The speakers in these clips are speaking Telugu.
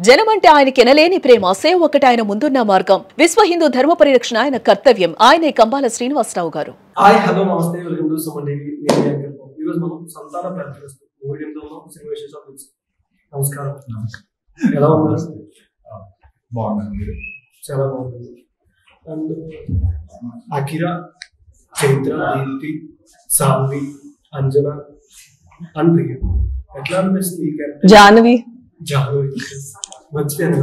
జనమంటే ఆయనకి ఎనలేని ప్రేమ, సేవ ఒకటి ఆయన ముందున్న మార్గం. విశ్వ హిందూ ధర్మ పరిరక్షణ ఆయన కర్తవ్యం. ఆయనే కంబాల శ్రీనివాసరావు గారు. హాయ్ హలో నమస్తే, వెల్కమ్ టు సుమన్ టీవీ. ఈ రోజు మనం సంతాన ప్రాప్తిరస్తు మూవీలో సినిమేషన్స్ ఆఫ్ ఇట్స్. నమస్కారం. ఎలా ఉన్నారు? బాగున్నాను. చాలా బాగుంది. And Akira, Chaitra, Deepti, Saanvi, Anjana and Priya. ఎట్లా అనిపిస్తుంది ఈ క్యారెక్టర్? జాహ్నవి మర్చిపోయాను.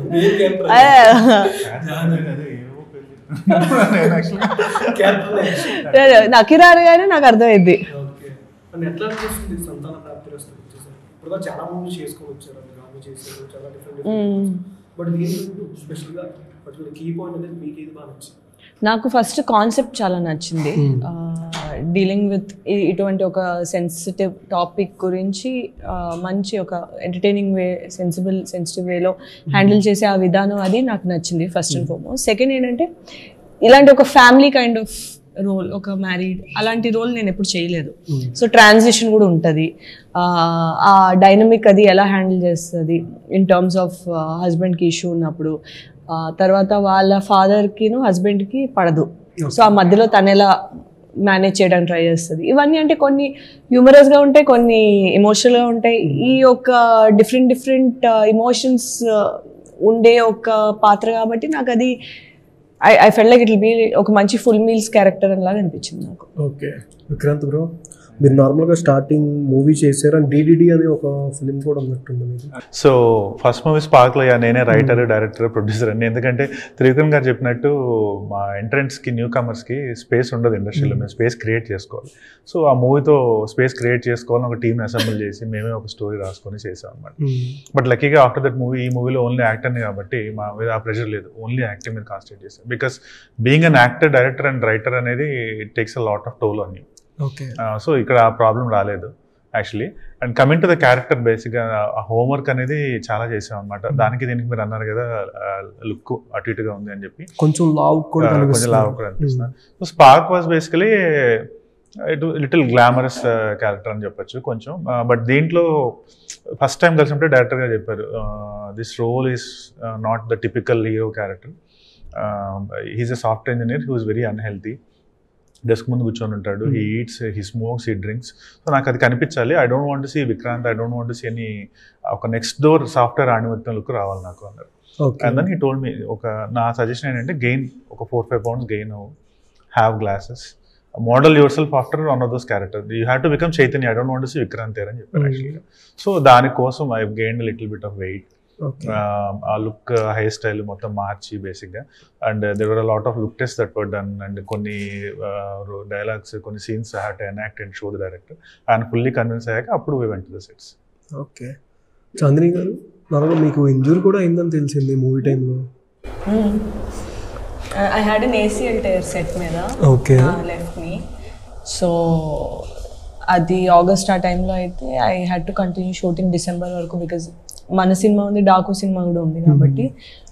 అకిరా అనగానే నాకు అర్థమైంది. ఎట్లా అనిపిస్తుంది సంతాన ప్రాప్తిరస్తు? ఇప్పుడు చాలా మూవీస్ చేసుకొని వచ్చారు, చేశారు, చాలా డిఫరెంట్. బట్ దీంట్లో స్పెషల్గా పర్టికులర్ కీ పాయింట్ అనేది మీకు ఏది బాగా నచ్చింది? నాకు ఫస్ట్ కాన్సెప్ట్ చాలా నచ్చింది. డీలింగ్ విత్ ఇటువంటి ఒక సెన్సిటివ్ టాపిక్ గురించి మంచి ఒక ఎంటర్టైనింగ్ వే, సెన్సిటివ్ వేలో హ్యాండిల్ చేసే ఆ విధానం, అది నాకు నచ్చింది ఫస్ట్ అండ్ ఫార్మోస్ట్. సెకండ్ ఏంటంటే, ఇలాంటి ఒక ఫ్యామిలీ కైండ్ ఆఫ్ రోల్, ఒక మ్యారీడ్ అలాంటి రోల్ నేను ఎప్పుడు చేయలేదు. సో ట్రాన్సిషన్ కూడా ఉంటుంది. ఆ డైనమిక్ అది ఎలా హ్యాండిల్ చేస్తుంది ఇన్ టర్మ్స్ ఆఫ్ హస్బెండ్కి ఇష్యూ ఉన్నప్పుడు, తర్వాత వాళ్ళ ఫాదర్కిను హస్బెండ్కి పడదు, సో ఆ మధ్యలో తను ఎలా మేనేజ్ చేయడానికి ట్రై చేస్తుంది. ఇవన్నీ అంటే కొన్ని హ్యూమరస్గా ఉంటాయి, కొన్ని ఎమోషనల్గా ఉంటాయి. ఈ యొక్క డిఫరెంట్ ఎమోషన్స్ ఉండే ఒక పాత్ర కాబట్టి నాకు అది I felt like it will be ఒక మంచి ఫుల్ మీల్స్ క్యారెక్టర్ లాగా అనిపించింది నాకు. ఓకే విక్రాంత్ బ్రో, మీరు నార్మల్గా స్టార్టింగ్ మూవీ చేశారు అండ్ డిడిడి అనే ఒక ఫిలిం కూడా ఉన్నట్టుంది మీకు. సో ఫస్ట్ మూవీ స్పార్క్లో నేనే రైటర్, డైరెక్టర్, ప్రొడ్యూసర్ అండి. ఎందుకంటే త్రివిక్రమ్ గారు చెప్పినట్టు మా ఎంట్రెన్స్కి, న్యూ కమర్స్కి స్పేస్ ఉండదు ఇండస్ట్రీలో, మేము స్పేస్ క్రియేట్ చేసుకోవాలి. సో ఆ మూవీతో స్పేస్ క్రియేట్ చేసుకోవాలని ఒక టీమ్ని అసెంబ్ల్ చేసి మేమే ఒక స్టోరీ రాసుకొని చేసాం అనమాట. బట్ లక్కీగా ఆఫ్టర్ దట్ మూవీ, ఈ మూవీలో ఓన్లీ యాక్టర్ని కాబట్టి మా మీద ఆ ప్రెషర్ లేదు, ఓన్లీ యాక్టింగ్ మీద కాన్సన్ట్రేట్ చేసాం. Because being an actor, director and writer అనేది it takes a lot of toll on you. So ఇక్కడ ఆ ప్రాబ్లం రాలేదు actually. And coming to the character, బేసిక్గా ఆ హోంవర్క్ అనేది చాలా చేసాం అనమాట. దానికి దీనికి మీరు అన్నారు కదా, లుక్ అటు ఇటుగా ఉంది అని చెప్పి, కొంచెం లావ్ కూడా అనిపిస్తుంది. So spark was basically little glamorous character అని చెప్పొచ్చు కొంచెం. బట్ దీంట్లో ఫస్ట్ టైం కలిసినప్పుడు డైరెక్టర్గా చెప్పారు, this role is not the typical hero character. He's a software engineer who is very unhealthy. Desk ముందు కూర్చొని ఉంటాడు, he eats, he smokes, he drinks. So నాకు అది కనిపించాలి. I don't want to see Vikrant, I don't want to see any ఒక నెక్స్ట్ డోర్ సాఫ్ట్వేర్ ఆణిమత్యం లుక్ రావాలి నాకు అన్నారు. And then he told me, నా సజెషన్ ఏంటంటే గెయిన్ ఒక 4-5 pounds గెయిన్ అవ్వు, have glasses, model yourself after one of those character, you have to become Chaitanya, I don't want to see Vikrant అని చెప్పారు యాక్చువల్గా. సో దానికోసం I gained little bit of weight. ఆ లుక్, హెయిర్ స్టైల్ మొత్తం మార్చి బేసిక్గా. And there were a lot of look test that were done. అండ్ కొన్ని డైలాగ్స్, కొన్ని scenes I have to enact and show the director. ఆయన ఫుల్లీ కన్విన్స్ అయ్యాక అప్పుడు we went to the sets. Okay Chandini garu, నార్మల్గా మీకు ఇంజూరీ కూడా అయిందని తెలిసింది మూవీ టైంలో. I had an ACL tear set మీద, లెఫ్ట్ మీ. సో అది ఆగస్ట్ ఆ టైంలో అయితే I had to continue shooting December వరకు. బికాజ్ మన సినిమా ఉంది, డాకు సినిమా కూడా ఉంది కాబట్టి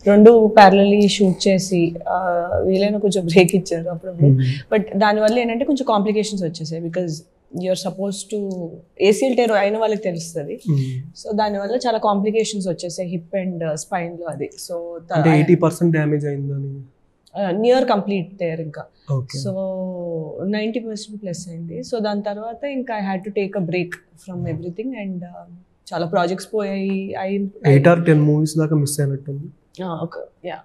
రెండు ప్యారలీ షూట్ చేసి వీలైనా కొంచెం బ్రేక్ ఇచ్చారు అప్పుడప్పుడు. బట్ దానివల్ల ఏంటంటే కొంచెం కాంప్లికేషన్స్ వచ్చేసాయి. Because you're supposed to ACL tear అయిన వాళ్ళకి తెలుస్తుంది. సో దానివల్ల చాలా కాంప్లికేషన్స్ వచ్చేసాయి హిప్ అండ్ స్పైన్ లో. అది సో 80% డ్యామేజ్ అయిందని, నియర్ కంప్లీట్ టైర్ ఇంకా. సో 90% ప్లస్ అయింది. సో దాని తర్వాత ఇంకా I had to take a break from everything. And చాలా ప్రాజెక్ట్స్ పోయాయి. 8 or 10 మూవీస్ దాకా మిస్ అయినట్టుంది.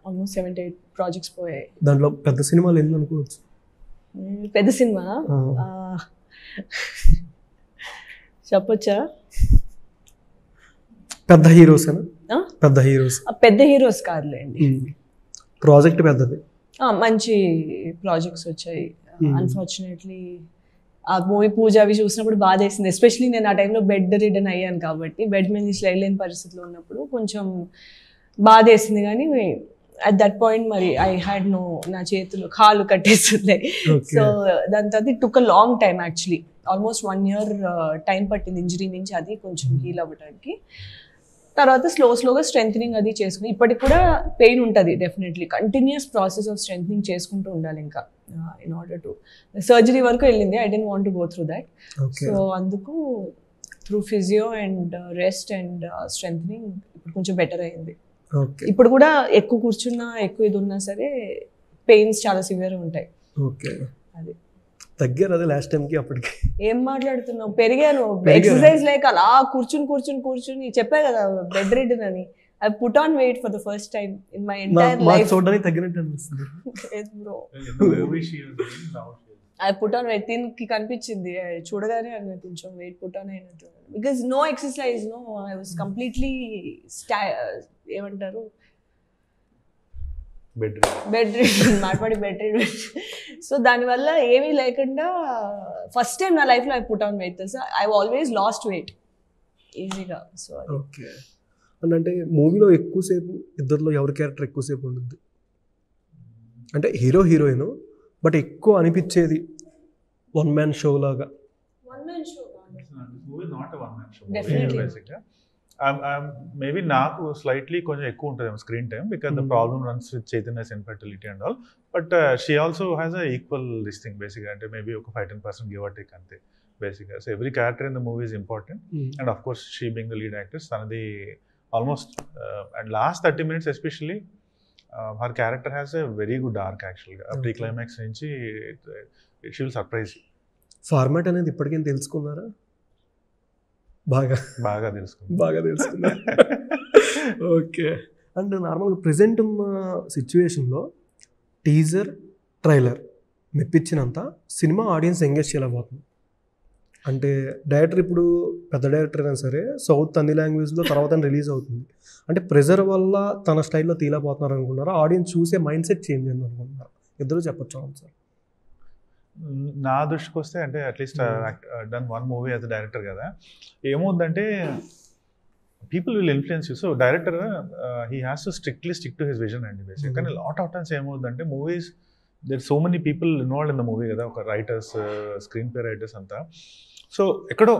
ఆల్మోస్ట్ 7-8 ప్రాజెక్ట్స్ పోయాయి. దాంట్లో పెద్ద సినిమాలు ఏంది అనుకోవచ్చు? పెద్ద సినిమా చెప్పొచ్చా? పెద్ద హీరోస్, పెద్ద హీరోస్ కాదులేండి, ప్రాజెక్ట్ పెద్దది, మంచి ప్రాజెక్ట్స్ వచ్చాయి. అన్ఫార్చునేట్లీ ఆ మూవీ పూజ అవి చూసినప్పుడు బాధ వేసింది. ఎస్పెషలీ నేను ఆ టైంలో బెడ్ రిడన్ అయ్యాను కాబట్టి, బెడ్ మీద నుంచి లేని పరిస్థితిలో ఉన్నప్పుడు కొంచెం బాధ వేసింది. కానీ అట్ దట్ పాయింట్ మరి ఐ హ్యాడ్ నో, నా చేతులు కాళ్ళు కట్టేస్తున్నాయి. సో దాని తర్వాత it took a long time actually, almost 1 year time పట్టింది ఇంజరీ నుంచి అది కొంచెం హీల్ అవ్వడానికి. తర్వాత స్లోగా స్ట్రెంథనింగ్ అది చేసుకుని, ఇప్పటికి కూడా పెయిన్ ఉంటుంది definitely. Continuous process of strengthening చేసుకుంటూ ఉండాలి ఇంకా ఇన్ ఆర్డర్ టు. సర్జరీ వరకు వెళ్ళింది, I don't want to go through that. So అందుకు through physio and rest and strengthening ఇప్పుడు కొంచెం బెటర్ అయింది. ఓకే ఇప్పుడు కూడా ఎక్కువ కూర్చున్నా ఎక్కువ ఇది ఉన్నా సరే పెయిన్స్ చాలా సివియర్ ఉంటాయి. ఓకే అది తగ్గారు అదే లాస్ట్ టైంకి అప్పటికి. ఏం మాట్లాడుతున్నావు, పెరిగాను. ఎక్సర్సైజ్ లేక అలా కూర్చుని చెప్పా కదా బెడ్ రిడన్ అని. I put on weight for the first time in my entire life. చూడడానికి తగ్గినట్టు అనిపిస్తుంది. Yes bro. I put on weight. తిన్కి కనిపించింది చూడగానే అది కొంచెం వెయిట్ పుట్ ఆన్ అయినట్టు. Because no exercise, no, I was completely ఏమంటారు బెడ్ మాట్లాడి బెడ్ రీడ్. సో దానివల్ల ఏమీ లేకుండా ఫస్ట్ టైం నా లైఫ్లో ఐ పుట్ ఆన్ వెయిట్. తెలుసా, ఐ ఆల్వేస్ లాస్ట్ వెయిట్ ఈజీగా. So okay. అంటే మూవీలో ఎక్కువసేపు ఇద్దరిలో ఎవరి క్యారెక్టర్ ఎక్కువసేపు ఉంటుంది? అంటే హీరో హీరోయిన్, బట్ ఎక్కువ అనిపించేది వన్ మ్యాన్ షో లాగా. మేబీ నాకు స్లైట్లీ కొంచెం ఎక్కువ ఉంటుంది screen time because the problem runs with Chaitanya's infertility and all. But she also has a equal this thing బేసిక్గా. అంటే మేబీ ఒక 5-10% గివ్ ఆర్ టేక్ అంతే బేసిక్గా. So every character in the movie is important and of course she being the lead actors తనది almost and last 30 minutes especially her character has a very good arc యాక్చువల్గా. ప్రీ క్లైమాక్స్ నుంచి షీ విల్ సర్ప్రైజ్. ఫార్మాట్ అనేది ఇప్పటికేం తెలుసుకున్నారా? బాగా తెలుసుకున్నా. ఓకే. అండ్ నార్మల్గా ప్రెజెంట్ ఉన్న సిచ్యువేషన్లో టీజర్ ట్రైలర్ మెప్పించినంత సినిమా ఆడియన్స్ ఎంగేజ్ చేయలేకపోతుంది. అంటే డైరెక్టర్ ఇప్పుడు పెద్ద డైరెక్టర్ అయినా సరే సౌత్ అన్ని లాంగ్వేజ్లో తర్వాత రిలీజ్ అవుతుంది. అంటే ప్రెజర్ వల్ల తన స్టైల్లో తీయలేకపోతున్నారు అనుకున్నారా? ఆడియన్స్ చూసే మైండ్ సెట్ చేంజ్ అయింది అనుకుంటున్నారు? ఇద్దరు చెప్పచ్చు. అవును సార్. నా దృష్టికి వస్తే అంటే at least done one movie as director కదా, ఏమవుతుందంటే people will influence you. So director he has to strictly stick to his vision అండి బేసిక్. కానీ లాట్ ఆఫ్ టైమ్స్ ఏమవుతుందంటే movies there so many people involved in the movie కదా, ఒక రైటర్స్, స్క్రీన్ ప్లే రైటర్స్ అంతా. సో ఎక్కడో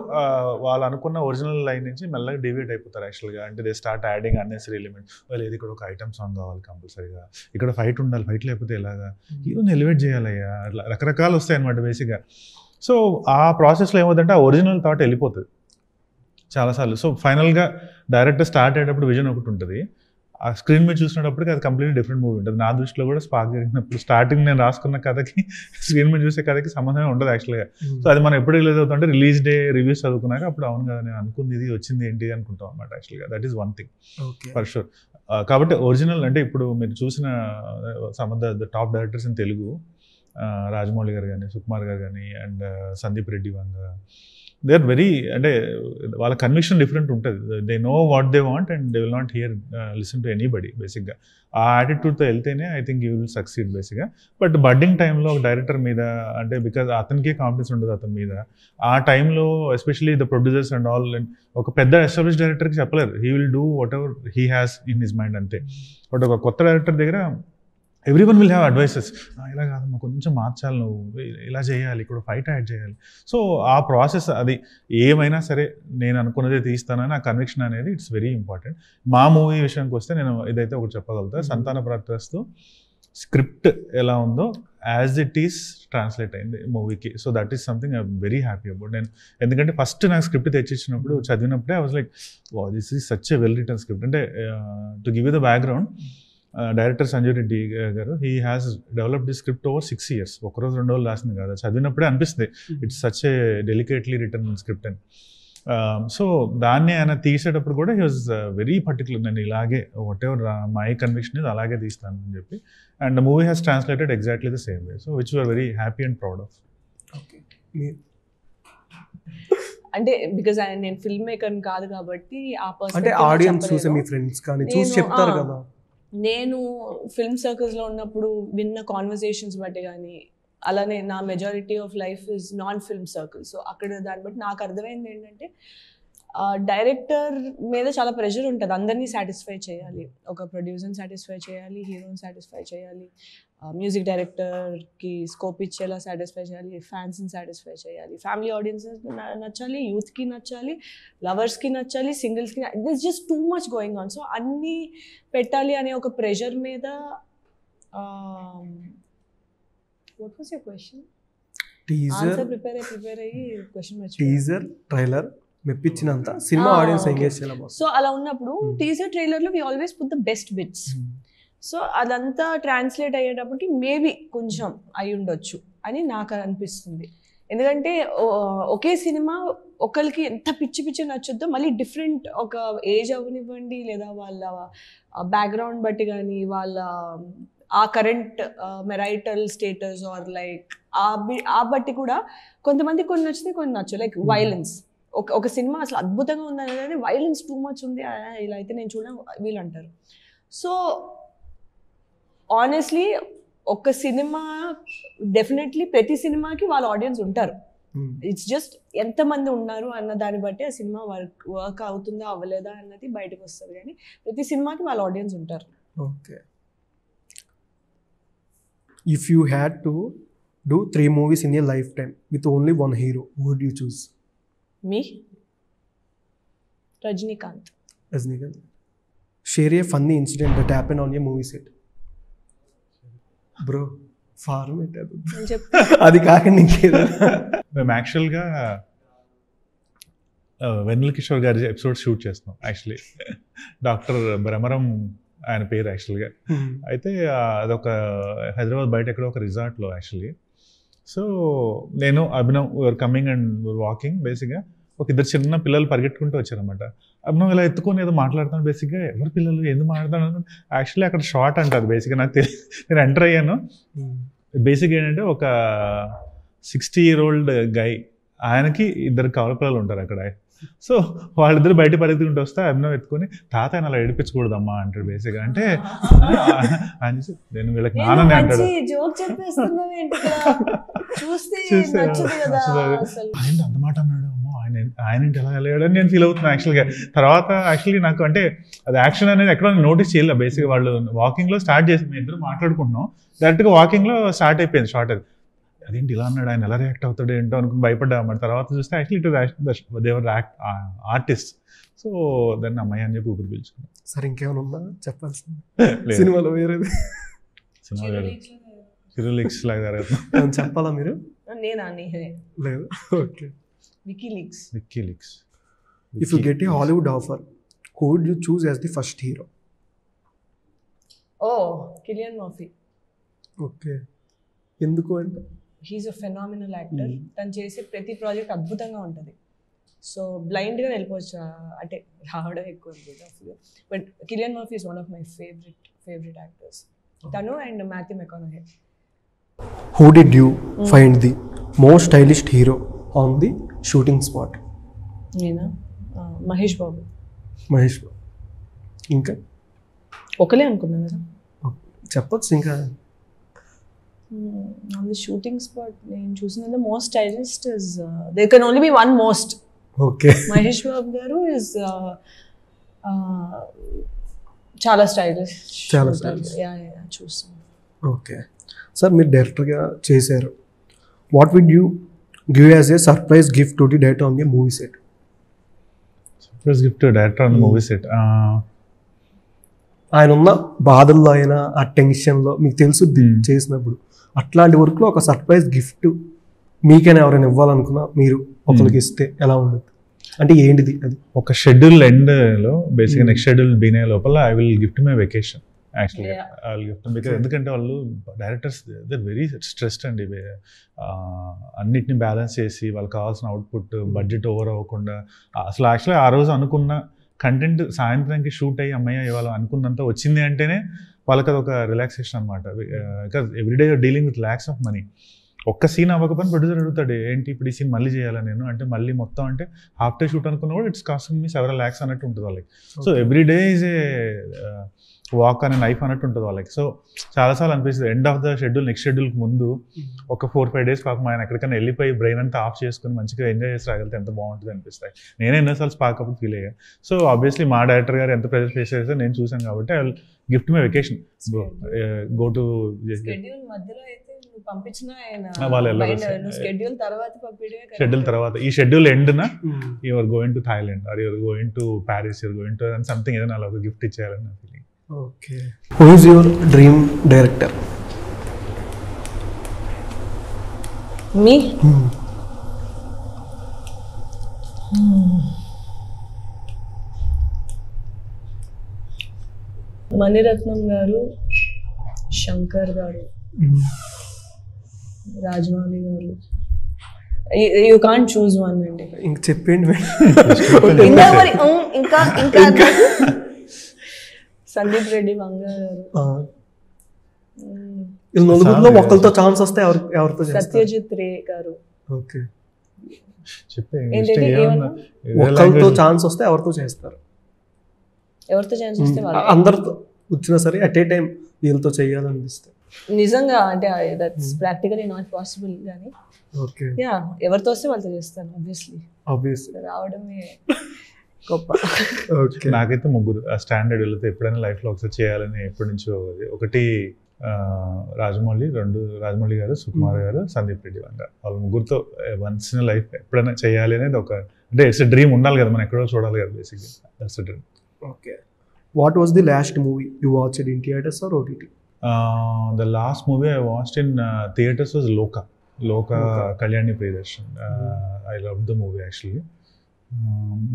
వాళ్ళు అనుకున్న ఒరిజినల్ లైన్ నుంచి మెల్లగా డివియేట్ అయిపోతారు యాక్చువల్గా. అంటే they start adding unnecessary elements. లేదు ఇక్కడ ఒక ఐటమ్ సాంగ్ కావాలి కంపల్సరీగా, ఇక్కడ ఫైట్ ఉండాలి, ఫైట్ లేకపోతే ఎలాగా, హీరోని ఎలివేట్ చేయాలయ్యా, అట్లా రకరకాలు వస్తాయి అనమాట బేసిక్గా. సో ఆ ప్రాసెస్లో ఏమవుతుందంటే ఆ ఒరిజినల్ థాట్ వెళ్ళిపోతుంది చాలాసార్లు. సో ఫైనల్గా డైరెక్టర్ స్టార్ట్ అయ్యేటప్పుడు విజన్ ఒకటి ఉంటుంది, ఆ స్క్రీన్ మీద చూసినప్పటికీ అది కంప్లీట్లీ డిఫరెంట్ మూవీ ఉంటుంది. నా దృష్టిలో కూడా స్పార్క్ జరిగినప్పుడు స్టార్టింగ్ నేను రాసుకున్న కథకి స్క్రీన్ మీద చూసే కథకి సంబంధమే ఉండదు యాక్చువల్గా. సో అది మనం ఎప్పుడు రిలీజ్ అవుతుంటే రిలీజ్ డే రివ్యూస్ చదువుకున్నాక అప్పుడు అవును కదా నేను అనుకుంది ఇది వచ్చింది ఏంటి అనుకుంటాం అనమాట యాక్చువల్గా. That is one thing for sure. కాబట్టి ఒరిజినల్ అంటే ఇప్పుడు మీరు చూసిన some of the top directors in Telugu, Rajamouli garu కానీ, సుకుమార్ గారు కానీ, and Sandeep Reddy Vanga, they are very, అంటే వాళ్ళ కన్విక్షన్ డిఫరెంట్ ఉంటుంది. They know what they want and they will not hear listen to anybody బేసిక్గా. ఆ యాటిట్యూడ్తో వెళ్తేనే I think you will succeed బేసిక్గా. బట్ బడ్డింగ్ టైంలో ఒక డైరెక్టర్ మీద అంటే బికాజ్ అతనికే కాన్ఫిడెన్స్ ఉండదు అతని మీద, ఆ టైంలో especially the producers and all, ఒక పెద్ద ఎస్టాబ్లిష్ డైరెక్టర్కి చెప్పలేరు, he will do what ever he has in his mind అంతే. బట్ ఒక కొత్త డైరెక్టర్ దగ్గర every one will have advices, ఇలా కాదమ్మా కొంచెం మార్చాలి, నువ్వు ఇలా చేయాలి, ఇక్కడ ఫైట్ యాడ్ చేయాలి. సో ఆ ప్రాసెస్ అది ఏమైనా సరే నేను అనుకున్నదే తీస్తానని ఆ కన్విక్షన్ అనేది ఇట్స్ వెరీ ఇంపార్టెంట్. మా మూవీ విషయానికి వస్తే నేను ఇదైతే ఒకటి చెప్పగలుగుతా, సంతాన ప్రాప్తిరస్తు స్క్రిప్ట్ ఎలా ఉందో యాజ్ ఇట్ ఈస్ ట్రాన్స్లేట్ అయింది మూవీకి. So that is something I'm very happy about. నేను ఎందుకంటే ఫస్ట్ నాకు స్క్రిప్ట్ తెచ్చిచ్చినప్పుడు చదివినప్పుడే I was like wow this is such a well written script. అంటే to give you the background, director Sanjay Reddy గారు he has developed the script over 6 years. ఒకరోజు 2 రోజులు రాసింది కదా, చదివినప్పుడే అనిపిస్తుంది it's such a delicately written script అని. సో దాన్ని ఆయన తీసేటప్పుడు కూడా హీ వాజ్ వెరీ పర్టికులర్, నేను ఇలాగే వాట్ ఎవర్ మై కన్విక్షన్ ఇది అలాగే తీస్తాను అని చెప్పి. And movie has translated exactly the same way. So which we're very happy and proud of. అంటే బికాజ్ నేను ఫిల్మ్ మేకర్ కాదు కాబట్టి ఆ అంటే ఆడియన్స్ చూసే మీ ఫ్రెండ్స్ కానీ చూసి చెప్తారు కదా. నేను ఫిల్మ్ సర్కిల్స్లో ఉన్నప్పుడు విన్న కాన్వర్జేషన్స్ బట్టి కానీ, అలానే నా majority of life is non film circle. So అక్కడ దాన్ని బట్టి నాకు అర్థమైంది ఏంటంటే డైరెక్టర్ మీద చాలా ప్రెషర్ ఉంటుంది, అందరినీ సాటిస్ఫై చేయాలి, ఒక ప్రొడ్యూసర్ని సాటిస్ఫై చేయాలి, హీరోని సాటిస్ఫై చేయాలి, మ్యూజిక్ డైరెక్టర్కి స్కోప్ ఇచ్చేలా సాటిస్ఫై చేయాలి, ఫ్యాన్స్ని సాటిస్ఫై చేయాలి, ఫ్యామిలీ ఆడియన్స్ నచ్చాలి, యూత్కి నచ్చాలి, లవర్స్కి నచ్చాలి, సింగిల్స్కి. This just too much going on. So అన్నీ పెట్టాలి అనే ఒక ప్రెషర్ మీద. What was your question? Teaser prepare అయ్యి క్వశ్చన్ టీజర్ ట్రైలర్ మెప్పించినంత సినిమా ఆడియన్స్ ఎంగేజ్ చేయాలి. సో అలా ఉన్నప్పుడు టీజర్ ట్రైలర్లో we always put the best bits. So అదంతా ట్రాన్స్లేట్ అయ్యేటప్పటికి మేబీ కొంచెం అయి ఉండొచ్చు అని నాకు అనిపిస్తుంది. ఎందుకంటే ఒకే సినిమా ఒకరికి ఎంత పిచ్చి పిచ్చి నచ్చుద్దో మళ్ళీ డిఫరెంట్ ఒక ఏజ్ అవనివ్వండి లేదా వాళ్ళ బ్యాక్గ్రౌండ్ బట్టి కానీ వాళ్ళ ఆ current marital status are like ఆ బట్టి కూడా కొంతమంది కొన్ని నచ్చితే కొన్ని నచ్చు. లైక్ వైలెన్స్, ఒక సినిమా అసలు అద్భుతంగా ఉందనేది వైలెన్స్ టూ మచ్ ఉంది ఇలా అయితే నేను చూడడం వీళ్ళు అంటారు. సో ఆనెస్ట్లీ ఒక సినిమా డెఫినెట్లీ ప్రతి సినిమాకి వాళ్ళ ఆడియన్స్ ఉంటారు. ఇట్స్ జస్ట్ ఎంతమంది ఉన్నారు అన్న దాన్ని బట్టి ఆ సినిమా వర్క్ అవుతుందా అవ్వలేదా అన్నది బయటకు వస్తుంది. కానీ ప్రతి సినిమాకి వాళ్ళ ఆడియన్స్ ఉంటారు. Okay, if you had to do 3 movies in your lifetime with only one hero, who would you choose? Me? Rajinikanth. Rajinikanth. Share a funny incident that happened on your movie set. Bro, format అది కాకుండా ఇంకేదో. మేము యాక్చువల్గా వెన్నెల కిషోర్ గారి ఎపిసోడ్ షూట్ చేస్తున్నాం. యాక్చువల్లీ డాక్టర్ భ్రమరం ఆయన పేరు యాక్చువల్గా. అయితే అదొక హైదరాబాద్ బయట ఎక్కడో ఒక రిసార్ట్లో యాక్చువల్లీ. సో నేను అభినవ్ కమింగ్ అండ్ వాకింగ్. బేసిక్గా ఒక 2 చిన్న పిల్లలు పరిగెట్టుకుంటూ వచ్చారనమాట. అభినవ్ ఇలా ఎత్తుకొని ఏదో మాట్లాడుతాను. బేసిక్గా ఎవరు పిల్లలు ఎందుకు మాట్లాడుతాను యాక్చువల్లీ అక్కడ షార్ట్ అంటారు. బేసిక్గా నాకు తెలియదు, నేను ఎంటర్ అయ్యాను. బేసిక్ ఏంటంటే ఒక 60-year-old గై, ఆయనకి 2 కవల పిల్లలు ఉంటారు అక్కడ. సో వాళ్ళిద్దరు బయట పరిగెత్తుకుంటూ వస్తే అభినవ్ ఎత్తుకొని తాత ఆయన అలా ఏడిపించకూడదమ్మా అంటాడు. బేసిక్గా అంటే నేను వీళ్ళకి నాన్నని అంటాడు. అదేంటి అంత మాట అన్నాడు, అమ్మో ఆయన ఏంటి ఎలా వెళ్ళాడని నేను ఫీల్ అవుతున్నాను యాక్చువల్గా. తర్వాత యాక్చువల్లీ నాకు అంటే అది యాక్షన్ అనేది ఎక్కడ నోటీస్ చేయలే. బేసిక్గా వాళ్ళు వాకింగ్లో స్టార్ట్ చేసి మేము ఇద్దరు మాట్లాడుకుంటున్నాం, డైరెక్ట్గా వాకింగ్లో స్టార్ట్ అయిపోయింది షార్ట్. అదేంటి ఇలా అన్నాడు, ఆయన ఎలా రియాక్ట్ అవుతాడు ఏంటో అనుకుని భయపడ్డా. మరి తర్వాత చూస్తే యాక్చువల్లీ దేవర్ ఆర్టిస్ట్. సో దాన్ని అమ్మాయి అని చెప్పి ఊపిరి పీల్చుకున్నాను. సరే ఇంకేమైనా ఉందా చెప్పాల్సింది సినిమాలో? వేరేది సినిమా చిరులీక్స్ లాగా చెప్పాలా మీరు? నేనా? లేదు. Okay, WikiLeaks. If you get a Hollywood offer, who would you choose as the first hero? Cillian Murphy. Okay, ఎందుకు అంటే హీఈస్ అ ఫెనామినల్ యాక్టర్. తను చేసే ప్రతి ప్రాజెక్ట్ అద్భుతంగా ఉంటుంది. సో బ్లైండ్గా వెళ్ళిపోవచ్చు, అంటే రావడం ఎక్కువ ఉంటుంది. But Cillian Murphy is one of my favourite actors. తను and Matthew McConaughey. Who did you find the most stylish hero on the shooting spot? నేనా? మహేష్ బాబు. ఇంకా ఒకలే అనుకున్నాను కదా, చెప్పొచ్చు. ఇంకా on the shooting spot నేను చూసిన the most stylist is there can only be one most. Okay. Mahesh Babu గారు is చాలా స్టైలిష్. యా చూస్తాను. ఓకే సార్, మీరు డైరెక్టర్గా చేశారు. What did you give as a surprise gift to the director on the movie set? Surprise gift director on the movie set. ఆయన ఉన్న బాధల్లో అయినా ఆ టెన్షన్లో మీకు తెలుసు చేసినప్పుడు అట్లాంటి వర్క్లో ఒక సర్ప్రైజ్ గిఫ్ట్ మీకైనా ఎవరైనా ఇవ్వాలనుకున్నా మీరు ఒకరికి ఇస్తే ఎలా ఉండదు? అంటే ఏంటిది అది? ఒక షెడ్యూల్ ఎండ్లో బేసిక్గా నెక్స్ట్ షెడ్యూల్ బినే లోపల I will gift my vacation. యాక్చువల్గా ఐ విల్ గిఫ్ట్ బికాజ్ ఎందుకంటే వాళ్ళు డైరెక్టర్స్ దే వెరీ స్ట్రెస్డ్ అండి. అన్నిటిని బ్యాలెన్స్ చేసి వాళ్ళకి కావాల్సిన అవుట్పుట్ బడ్జెట్ ఓవర్ అవ్వకుండా అసలు యాక్చువల్గా ఆ రోజు అనుకున్న కంటెంట్ సాయంత్రానికి షూట్ అయ్యి అమ్మయ్య ఇవాళ అనుకున్నంత వచ్చింది అంటేనే వాళ్ళకి అది ఒక రిలాక్సేషన్ అనమాట. Because everyday dealing with lakhs of money. ఒక్క సీన్ అవ్వకపోయినా ప్రొడ్యూసర్ అడుగుతాడు, ఏంటి ఇప్పుడు ఈ సీన్ మళ్ళీ చేయాలా నేను అంటే, మళ్ళీ మొత్తం అంటే హాఫ్ డే షూట్ అనుకున్నా కూడా it's costing me several lakhs అన్నట్టు ఉంటుంది వాళ్ళకి. So every day is a walk on a knife అన్నట్టు ఉంటుంది వాళ్ళకి. సో చాలాసార్లు అనిపిస్తుంది end of the schedule next షెడ్యూల్కి ముందు ఒక 4-5 days పాపం ఆయన ఎక్కడికైనా వెళ్ళిపోయి బ్రెయిన్ అంతా ఆఫ్ చేసుకుని మంచిగా ఎంజాయ్ చేసి రాగలితే ఎంత బాగుంటుంది అనిపిస్తాయి. నేనే ఎన్నోసార్లు స్పాక్ అప్పుడు ఫీల్ అయ్యా. సో ఆబ్వియస్లీ మా డైరెక్టర్ గారు ఎంత ప్రెజర్ ఫేస్ చేస్తే నేను చూసాను కాబట్టి I will gift my vacation. Go to schedule తర్వాత ఈ షెడ్యూల్ ఎండ్న you're going to Thailand or you're going to Paris, you're going to something ఏదైనా అలా ఒక గిఫ్ట్ ఇచ్చేయాలని నా feeling. Okay, who is your dream director? మీ మణిరత్నం గారు, శంకర్ గారు, రాజమౌళి గారు. యూ కాంట్ చూస్ వన్ అండి. ఇంక చెప్పండి ఇంకా మరి ఇంకా సందీప్ రెడ్డి వంగ గారు, నలుగురిలో ఒకరితో ఛాన్స్ వస్తే ఎవరితో చేస్తారు? సత్యజిత్ రే గారు. ఓకే, ఏంటంటే ఒకరితో ఛాన్స్ వస్తే ఎవరితో చేస్తారు? ఎవరితో ఛాన్స్ వస్తే వాళ్ళు. అందరితో వచ్చినా సరే అట్ ఏ టైం వీళ్ళతో చేయాలనిపిస్తే. నిజంగా అంటే దట్స్ ప్రాక్టికలీ నాట్ పాసిబుల్ కానీ ఓకే, యా ఎవరితో వస్తే వాళ్ళతో చేస్తాను. ఆబ్వియస్లీ రావడమే గొప్ప. ఓకే, నాకైతే ముగ్గురు స్టాండర్డ్ వీళ్ళతో ఎప్పుడైనా లైఫ్లో ఒకసారి చేయాలని ఎప్పటి నుంచో. ఒకటి రాజమౌళి, రాజమౌళి గారు, సుకుమార్ గారు, సందీప్ రెడ్డి వంగ. వాళ్ళ ముగ్గురితో వన్స్ ఇన్ లైఫ్ ఎప్పుడైనా చేయాలి అనేది ఒక, అంటే ఇట్స్ డ్రీమ్ ఉండాలి కదా, మనం ఎక్కడో చూడాలి కదా, బేసిక్గా that's dream. Okay, what was the last movie you watched in theatres or OTT? The last movie I watched in theaters was Loka. Kalyani Priyadarshini. I loved the movie actually.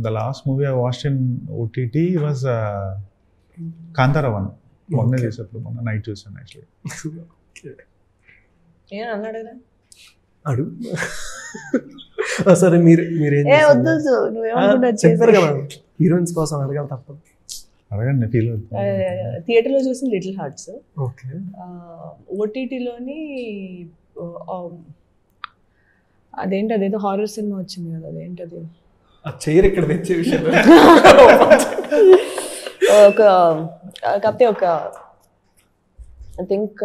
The last movie I watched in OTT was Kantara 1. మొన్నే చేసేప్పుడు, మొన్న నైట్ చూసాను యాక్చువల్లీ. ఏం అన్నాడు కదా అడుగు. సరే మీరేం చెప్పారు కదా, హీరోయిన్స్ కోసం అడగాలి తప్పదు. అడగండి, ఫీల్ అవుతుంది. థియేటర్లో చూసిన లిటిల్ హార్ట్స్. ఓకే, ఓటీటీలోని అదేదో హారర్ సినిమా వచ్చింది కదా, అదేంటది ఆ చైర్ ఇక్కడ తెచ్చే విషయం. కాకపోతే ఒక ఐ థింక్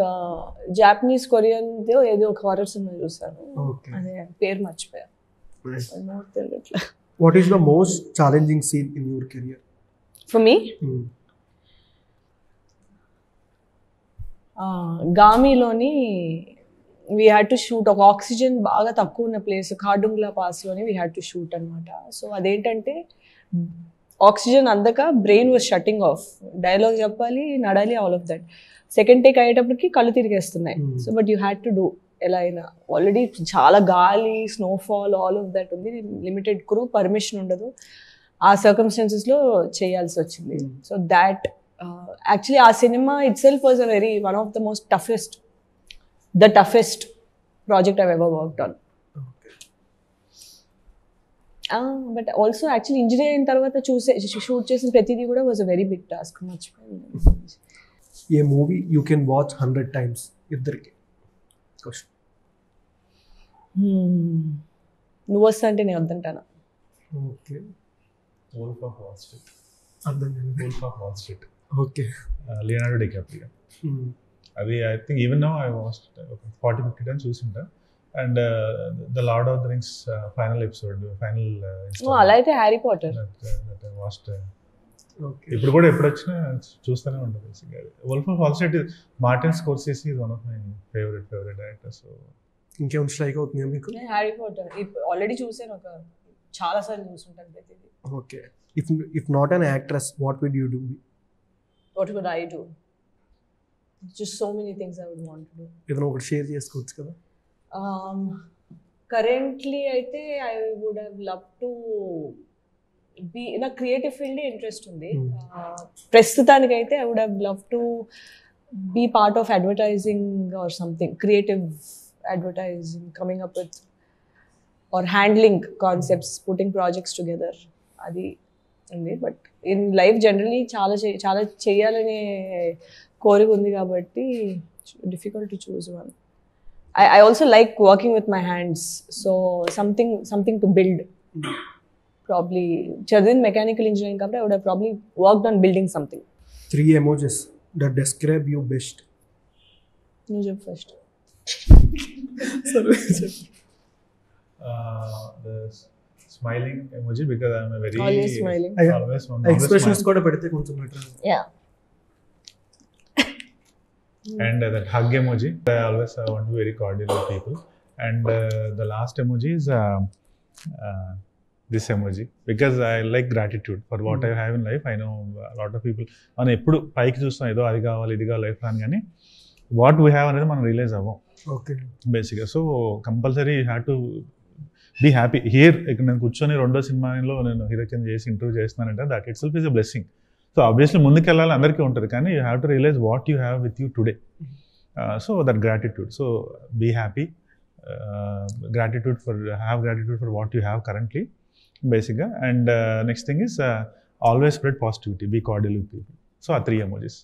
జాపనీస్ కొరియన్ ఏదో ఒక హారర్ సినిమా చూసాను. అదే పేరు మర్చిపోయా. What is the most challenging scene in your career? For me గామిలోని వీ హ్యాడ్ టు షూట్. ఒక ఆక్సిజన్ బాగా తక్కువ ఉన్న ప్లేస్ ఖార్డుంగ్లా పాస్లోని వీ హ్యాడ్ టు షూట్ అనమాట. సో అదేంటంటే ఆక్సిజన్ అందక brain was shutting off. Dialogue చెప్పాలి, నడాలి, all of that. Second take అయ్యేటప్పటికి కళ్ళు తిరిగేస్తున్నాయి. So but you had to do ఎలా అయినా. ఆల్రెడీ చాలా గాలి, స్నోఫాల్, ఆల్ ఆఫ్ దట్ ఉంది. లిమిటెడ్ క్రూ, పర్మిషన్ ఉండదు. ఆ సర్కమ్స్టాన్సెస్లో చేయాల్సి వచ్చింది. సో దాట్ యాక్చువల్లీ ఆ సినిమా itself was one of the most toughest project I've ever worked on. But also actually injury అయిన తర్వాత షూట్ చేసిన ప్రతిదీ కూడా was a very big task. మర్చిపోయింది. A movie you can watch 100 times ఇద్దరికి? నువ్వు వస్తా అంటే నేను వద్దంటాను. Okay, Wolf of Wall Street. అర్థం కాదు. Wolf of Wall Street. Okay, Leonardo DiCaprio. అది I think even now I watched 40-50 times చూసింటా. And the Lord of the Rings final episode, అలా అయితే హ్యారీ పాటర్ వాచ్డ్. ఇప్పుడు కూడా ఎప్పుడు వచ్చినా చూస్తూనే ఉంటుంది బేసిక్గా. Wolf of Wall Street, Martin Scorsese is one of my favourite director. So ఇంకేమైనా స్ట్రైక్ అవుతుందా మీకు? హ్యారీ పాటర్ ఆల్రెడీ చూసాను, ఒక చాలా సార్లు చూసుంటాను ప్రతిదీ. Okay, if not an actress, what would you do? What would I do? Just so many things I would want to do. ఏదైనా ఒకటి షేర్ చేసుకోవచ్చు కదా. Currently అయితే I would have loved to be in a creative field. Interest ఉంది. ప్రస్తుతానికి అయితే I would have loved to be part of advertising or something, creative advertising, coming up with or handling concepts, putting projects together. అది ఉంది. బట్ ఇన్ లైఫ్ జనరలీ చాలా చేయాలనే కోరిక ఉంది కాబట్టి difficult to choose one. I also like working with my hands, so something to build. Probably chadin mechanical engineering kabra I would have probably worked on building something. 3 emojis that describe you best. You jump first. Sorry. The smiling emoji, because I am a very Always smiling. always Expressions కూడా పెడితే కొంచెం better. Yeah. And that hug emoji, I always want to be very cordial with people. And the last emoji is this emoji, because I like gratitude for what I have in life. I know a lot of people మనం ఎప్పుడు పైకి చూస్తాం, ఏదో అది కావాలి ఇది కావాలి లైఫ్ అని, కానీ వాట్ వీ హ్యావ్ అనేది మనం రియలైజ్ అవ్వం ఓకే బేసిక్గా. So compulsory you have to be happy here. ఇక్కడ నేను కూర్చొని రెండో సినిమాలో నేను హీరో కింద చేసి ఇంటర్వ్యూ చేస్తున్నానంటే that itself is a blessing. So obviously ముందుకు వెళ్ళాలి అందరికీ ఉంటుంది, కానీ you have to realise what you have with you today. So that gratitude, so be happy, gratitude for what you have currently basically, and next thing is always spread positivity, be cordial with people. So 3 emojis.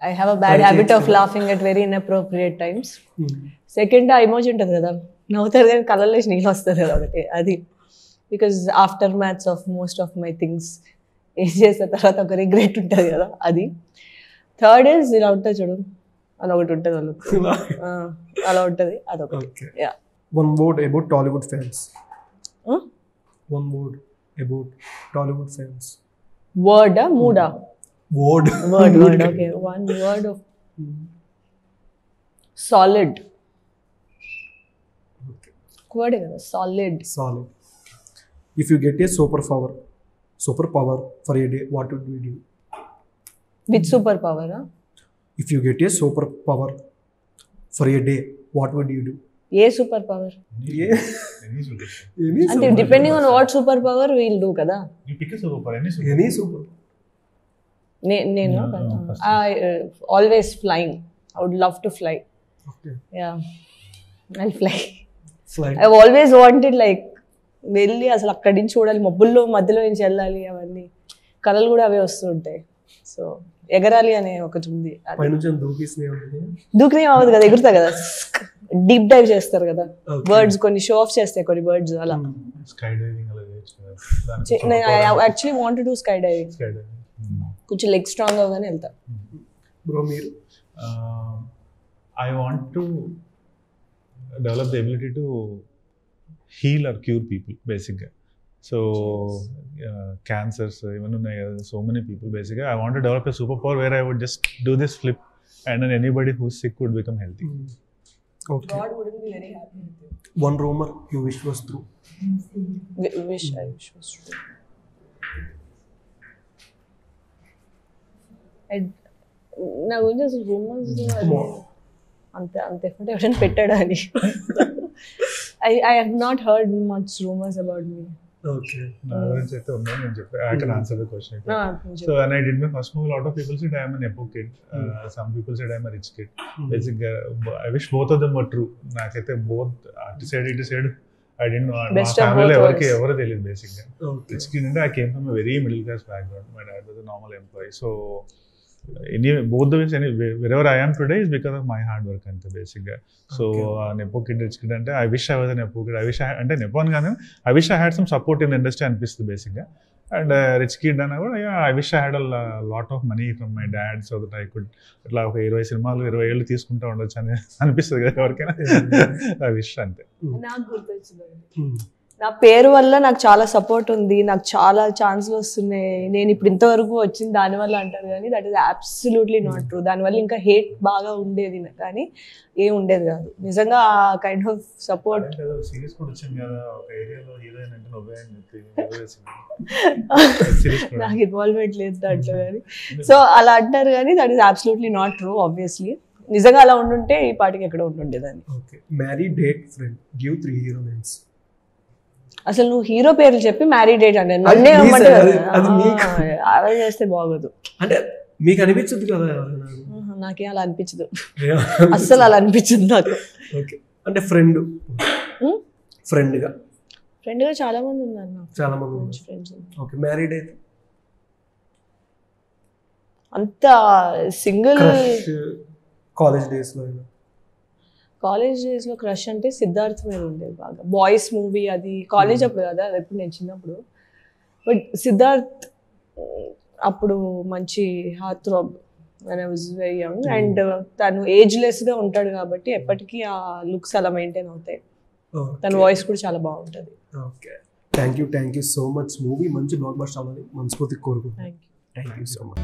I have a bad habit of laughing at very inappropriate times. Second ఆ ఎమోజీ ఉంటుంది కదా, నవ్వుతారు కానీ కళ్ళల్లో నీళ్ళు వస్తుంది కదా ఒకటి, అది because after maths of most of my things ఏం చేసిన తర్వాత ఒక రిగ్రెట్ ఉంటుంది కదా అది. థర్డ్ ఈజ్ ఇలా ఉంటుంది చూడు, అలా ఒకటి ఉంటుంది వాళ్ళకి, అలా ఉంటుంది అదొకటి. One word about Tollywood fans. One word about Tollywood fans. Word mooda Word. Okay, one word of solid. Word కదా, solid. If you get a superpower for a day, what would you do? With superpower? If you get a superpower for a day, what would you do? ఏ సూపర్ పవర్ Any అంటే depending on what superpower will do కదా. you pick a superpower, Any super. నేను always flying. I would love to fly. Okay. Yeah I fly. Fly. I always wanted like వెళ్ళి అసలు అక్కడి నుంచి చూడాలి, మబ్బుల్లో మధ్యలో నుంచి వెళ్ళాలి, అవన్నీ కళలు కూడా అవే వస్తూ ఉంటాయి. సో ఎగరాలి అనే ఒకటి ఉంది. పైనుంచి దూకేసినే ఉంది. దూకునే అవ్వదు కదా, ఎగురుతా కదా, డీప్ డైవ్ చేస్తారు కదా బర్డ్స్, కొన్ని షో ఆఫ్ చేస్తాయి కొన్ని బర్డ్స్ అలా. sky diving అలా చేయొచ్చు. Actually want to do sky diving. కొంచెం లెగ్ స్ట్రాంగ్ అవగానే వెళ్తా. బ్రో మీరు? I want to develop the ability to heal or cure people basically. So cancers even so many people basically. I want to develop a superpower where I would just do this flip and then anybody who's sick would become healthy. Okay. God wouldn't be very happy with you. One rumor you wish was true. Wish I wish was true. నా గురించి అసలు రూమర్స్ అంత ఎఫర్ట్ ఎవరైనా పెట్టాడా అని. I have not heard much rumors about me. Okay. నా గురించి అయితే ఉన్నాయి, నేను చెప్పాను. I can answer the question. So when I did my first movie, a lot of people said I am an Nepo kid. Some people said I am a rich kid. Basically, I wish both of them were true. నాకైతే both అటు సైడ్ I didn't know. మా ఫ్యామిలీలో ఎవరు తెలియదు బేసిక్గా. రిచ్ కిడ్ అంటే I came from a very middle class background. My dad was a normal employee. So anyway, both the ways, wherever I am today is because of my hard work ante basically. So Nepo kid, rich kid ante I wish I was a Nepo kid. I wish I ante Nepo ani gaanu, I wish I had some support in the industry anpisthu basically. And rich kid ana kuda, yeah, I wish I had a lot of money from my dad so that I could atla oka 20 సినిమాలు 20 ఏళ్ళు తీసుకుంటా ఉండొచ్చు అని అనిపిస్తుంది కదా ఎవరికైనా. I wish ante. నాకు గుర్తొచ్చింది, నా పేరు వల్ల నాకు చాలా సపోర్ట్ ఉంది, నాకు చాలా ఛాన్స్లు వస్తున్నాయి, నేను ఇప్పుడు ఇంతవరకు వచ్చింది దానివల్ల అంటారు, కానీ that is absolutely not true. దానివల్ల ఇంకా హేట్ బాగా ఉండేది, కానీ ఏం ఉండేది కాదు. నిజంగా ఆ కైండ్ ఆఫ్ సపోర్ట్. సిరీస్ కూడా వచ్చింది కదా ఒక ఏరియాలో, హీరోయిన్ అంటే నువ్వే అని చెప్పి నాకు ఇన్వాల్వ్మెంట్ లేదు దాంట్లో, కానీ సో అలా అంటారు, కానీ that is absolutely not true. Obviously నిజంగా అలా ఉండుంటే ఈ పాటికి ఎక్కడ ఉంటుండేదాన్ని. Okay. Marry, date, friend. Give 3 hero names. అసలు నువ్వు హీరో పేర్లు చెప్పి మ్యారీ డేట్ అంటే నన్నే అలా చేస్తే బాగోదు. అంటే మీకు అనిపించదు కదా? నాకేం అలా అనిపించదు, అస్సలు అలా అనిపించదు నాకు. ఓకే. అంటే ఫ్రెండ్గా చాలా మంది ఉన్నారు నాకు, చాలా మంది మంచి ఫ్రెండ్స్. ఓకే. మ్యారీడ్ అయితే అంత సింగిల్. కాలేజ్ డేస్లో క్రష్ అంటే సిద్ధార్థ్ మీద ఉండేది బాగా. బాయ్స్ మూవీ అది కాలేజ్ అప్పుడు కదా, అది ఎప్పుడు నేను చిన్నప్పుడు. బట్ సిద్ధార్థ్ అప్పుడు మంచి heart throb when I was very young. And తను ఏజ్లెస్గా ఉంటాడు కాబట్టి ఎప్పటికీ ఆ లుక్స్ అలా మెయింటైన్ అవుతాయి. తన వాయిస్ కూడా చాలా బాగుంటుంది. Okay. Thank you so much. Movie మంచి బ్లాక్ బస్టర్ అవ్వాలి మనస్ఫూర్తిగా కోరుకుంటున్నాను. Thank you so much.